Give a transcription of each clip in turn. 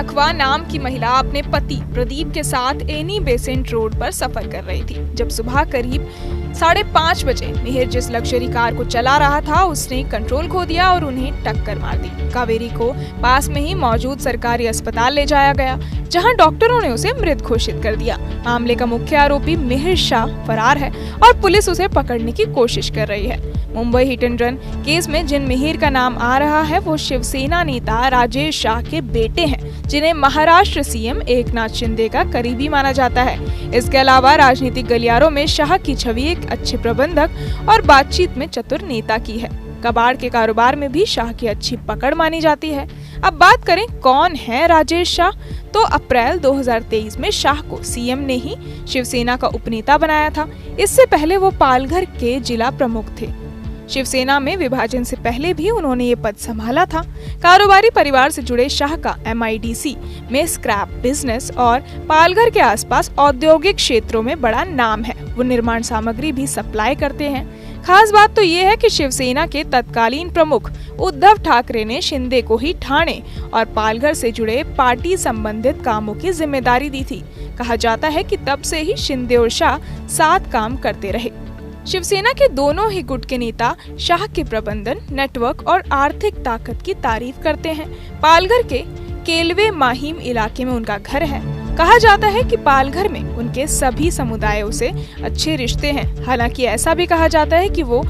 अखवा नाम की महिला अपने पति प्रदीप के साथ एनी बेसेंट रोड पर सफर कर रही थी। जब सुबह करीब 5:30 बजे मिहिर जिस लग्जरी कार को चला रहा था उसने कंट्रोल खो दिया और उन्हें टक्कर मार दी। कावेरी को पास में ही मौजूद सरकारी अस्पताल ले जाया गया, जहां डॉक्टरों ने उसे मृत घोषित कर दिया। मामले का मुख्य आरोपी मिहिर शाह फरार है और पुलिस उसे पकड़ने की कोशिश कर रही है। Mumbai hit and run case में जिन मिहिर का नाम आ रहा है वो शिवसेना नेता राजेश शाह के बेटे हैं, जिन्हें महाराष्ट्र सीएम एकनाथ शिंदे का करीबी माना जाता है। इसके अलावा राजनीतिक गलियारों में शाह की छवि एक अच्छे प्रबंधक और बातचीत में चतुर नेता की है। कबाड़ के कारोबार में भी शाह की अच्छी पकड़ मानी जाती है। अब बात करें कौन है राजेश शाह, तो अप्रैल 2023 में शाह को सीएम ने ही शिवसेना का उपनेता बनाया था। इससे पहले वो पालघर के जिला प्रमुख थे। शिवसेना में विभाजन से पहले भी उन्होंने ये पद संभाला था। कारोबारी परिवार से जुड़े शाह का MIDC में स्क्रैप बिजनेस और पालघर के आसपास औद्योगिक क्षेत्रों में बड़ा नाम है। वो निर्माण सामग्री भी सप्लाई करते हैं। खास बात तो ये है कि शिवसेना के तत्कालीन प्रमुख उद्धव ठाकरे ने शिंदे को ही ठाणे और पालघर से जुड़े पार्टी संबंधित कामों की जिम्मेदारी दी थी। कहा जाता है कि तब से ही शिंदे और शाह साथ काम करते रहे। शिवसेना के दोनों ही गुट के नेता शाह के प्रबंधन, नेटवर्क और आर्थिक ताकत की तारीफ करते हैं। पालघर के केलवे माहिम इलाके में उनका घर है। कहा जाता है कि पालघर में उनके सभी समुदायों से अच्छे रिश्ते हैं। हालांकि ऐसा भी कहा जाता है कि वो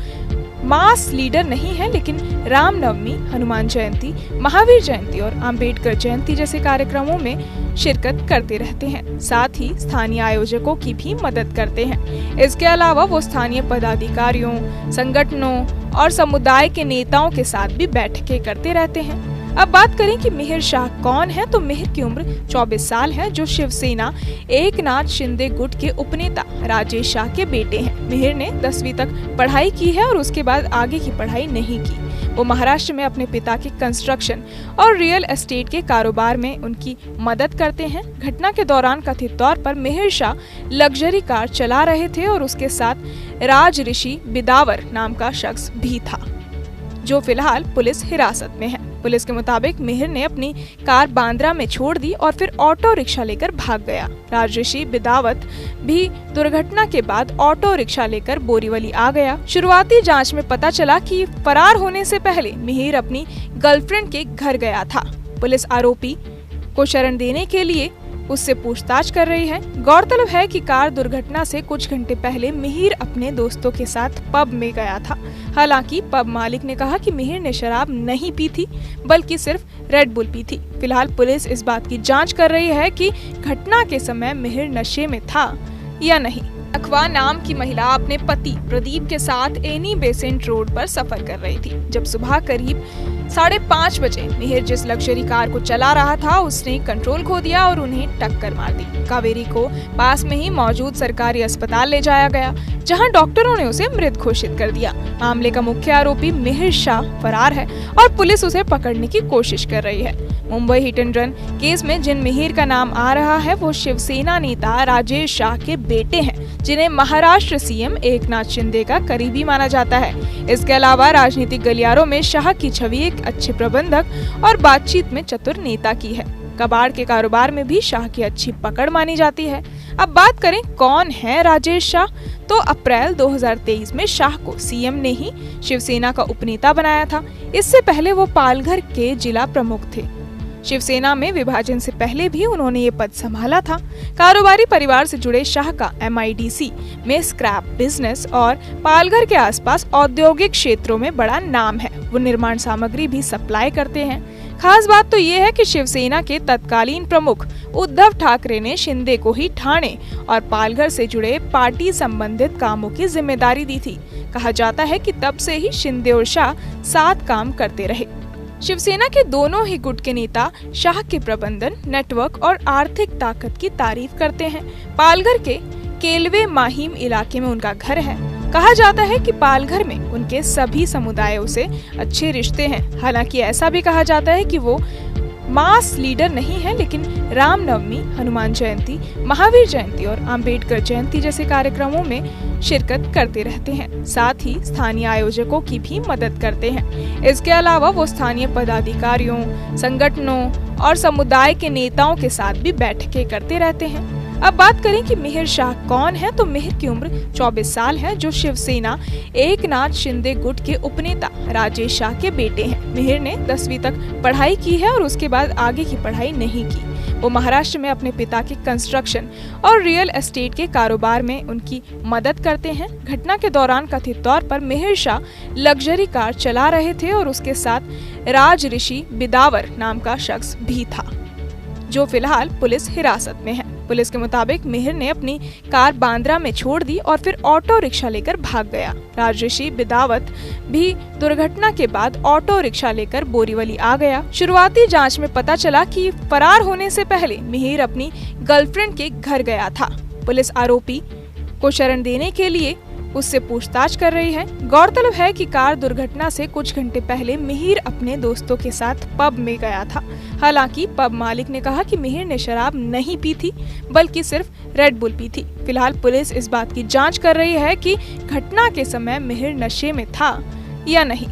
मास लीडर नहीं है, लेकिन रामनवमी, हनुमान जयंती, महावीर जयंती और अंबेडकर जयंती जैसे कार्यक्रमों में शिरकत करते रहते हैं। साथ ही स्थानीय आयोजकों की भी मदद करते हैं। इसके अलावा वो स्थानीय पदाधिकारियों, संगठनों और समुदाय के नेताओं के साथ भी बैठकें करते रहते हैं। अब बात करें कि मिहिर शाह कौन है, तो मिहिर की उम्र 24 साल है, जो शिवसेना एकनाथ शिंदे गुट के उपनेता राजेश शाह के बेटे हैं। मिहिर ने 10वीं तक पढ़ाई की है और उसके बाद आगे की पढ़ाई नहीं की। वो महाराष्ट्र में अपने पिता के कंस्ट्रक्शन और रियल एस्टेट के कारोबार में उनकी मदद करते हैं। घटना के दौरान कथित तौर पर मिहिर शाह लग्जरी कार चला रहे थे और उसके साथ राज ऋषि बिदावर नाम का शख्स भी था, जो फिलहाल पुलिस हिरासत में है। पुलिस के मुताबिक मिहिर ने अपनी कार बांद्रा में छोड़ दी और फिर ऑटो रिक्शा लेकर भाग गया। राजऋषि बिदावत भी दुर्घटना के बाद ऑटो रिक्शा लेकर बोरीवली आ गया। शुरुआती जांच में पता चला कि फरार होने से पहले मिहिर अपनी गर्लफ्रेंड के घर गया था। पुलिस आरोपी को शरण देने के लिए उससे पूछताछ कर रही है। गौरतलब है कि कार दुर्घटना से कुछ घंटे पहले मिहिर अपने दोस्तों के साथ पब में गया था। हालांकि पब मालिक ने कहा कि मिहिर ने शराब नहीं पी थी, बल्कि सिर्फ रेड बुल पी थी। फिलहाल पुलिस इस बात की जांच कर रही है कि घटना के समय मिहिर नशे में था या नहीं। अखवा नाम की महिला अपने पति प्रदीप के साथ एनी बेसेंट रोड पर सफर कर रही थी। जब सुबह करीब 5:30 बजे मिहिर जिस लग्जरी कार को चला रहा था उसने कंट्रोल खो दिया और उन्हें टक्कर मार दी। कावेरी को पास में ही मौजूद सरकारी अस्पताल ले जाया गया, जहां डॉक्टरों ने उसे मृत घोषित कर दिया। मामले का मुख्य आरोपी मिहिर शाह फरार है और पुलिस उसे पकड़ने की कोशिश कर रही है। Mumbai hit and run case में जिन मिहिर का नाम आ रहा है वो शिवसेना नेता राजेश शाह के बेटे हैं, जिन्हें महाराष्ट्र सीएम एकनाथ शिंदे का करीबी माना जाता है। इसके अलावा राजनीतिक गलियारों में शाह की छवि एक अच्छे प्रबंधक और बातचीत में चतुर नेता की है। कबाड़ के कारोबार में भी शाह की अच्छी पकड़ मानी जाती है। अब बात करें कौन है राजेश शाह, तो अप्रैल 2023 में शाह को सीएम ने ही शिवसेना का उपनेता बनाया था। इससे पहले वो पालघर के जिला प्रमुख थे। शिवसेना में विभाजन से पहले भी उन्होंने ये पद संभाला था। कारोबारी परिवार से जुड़े शाह का MIDC में स्क्रैप बिजनेस और पालघर के आसपास औद्योगिक क्षेत्रों में बड़ा नाम है। वो निर्माण सामग्री भी सप्लाई करते हैं। खास बात तो ये है कि शिवसेना के तत्कालीन प्रमुख उद्धव ठाकरे ने शिंदे को ही ठाणे और पालघर से जुड़े पार्टी संबंधित कामों की जिम्मेदारी दी थी। कहा जाता है कि तब से ही शिंदे और शाह साथ काम करते रहे। शिवसेना के दोनों ही गुट के नेता शाह के प्रबंधन, नेटवर्क और आर्थिक ताकत की तारीफ करते हैं। पालघर के केलवे माहिम इलाके में उनका घर है। कहा जाता है कि पालघर में उनके सभी समुदायों से अच्छे रिश्ते हैं। हालांकि ऐसा भी कहा जाता है कि वो मास लीडर नहीं है, लेकिन रामनवमी, हनुमान जयंती, महावीर जयंती और अंबेडकर जयंती जैसे कार्यक्रमों में शिरकत करते रहते हैं। साथ ही स्थानीय आयोजकों की भी मदद करते हैं। इसके अलावा वो स्थानीय पदाधिकारियों, संगठनों और समुदाय के नेताओं के साथ भी बैठकें करते रहते हैं। अब बात करें कि मिहिर शाह कौन है, तो मिहिर की उम्र 24 साल है, जो शिवसेना एकनाथ शिंदे गुट के उपनेता राजेश शाह के बेटे हैं। मिहिर ने 10वीं तक पढ़ाई की है और उसके बाद आगे की पढ़ाई नहीं की। वो महाराष्ट्र में अपने पिता के कंस्ट्रक्शन और रियल एस्टेट के कारोबार में उनकी मदद करते हैं। घटना के दौरान कथित तौर पर मिहिर शाह लग्जरी कार चला रहे थे और उसके साथ राज ऋषि बिदावर नाम का शख्स भी था, जो फिलहाल पुलिस हिरासत में है। पुलिस के मुताबिक मिहिर ने अपनी कार बांद्रा में छोड़ दी और फिर ऑटो रिक्शा लेकर भाग गया। राजऋषि बिदावत भी दुर्घटना के बाद ऑटो रिक्शा लेकर बोरीवली आ गया। शुरुआती जांच में पता चला कि फरार होने से पहले मिहिर अपनी गर्लफ्रेंड के घर गया था। पुलिस आरोपी को शरण देने के लिए उससे पूछताछ कर रही है। गौरतलब है कि कार दुर्घटना से कुछ घंटे पहले मिहिर अपने दोस्तों के साथ पब में गया था। हालांकि पब मालिक ने कहा कि मिहिर ने शराब नहीं पी थी, बल्कि सिर्फ रेड बुल पी थी। फिलहाल पुलिस इस बात की जांच कर रही है कि घटना के समय मिहिर नशे में था या नहीं।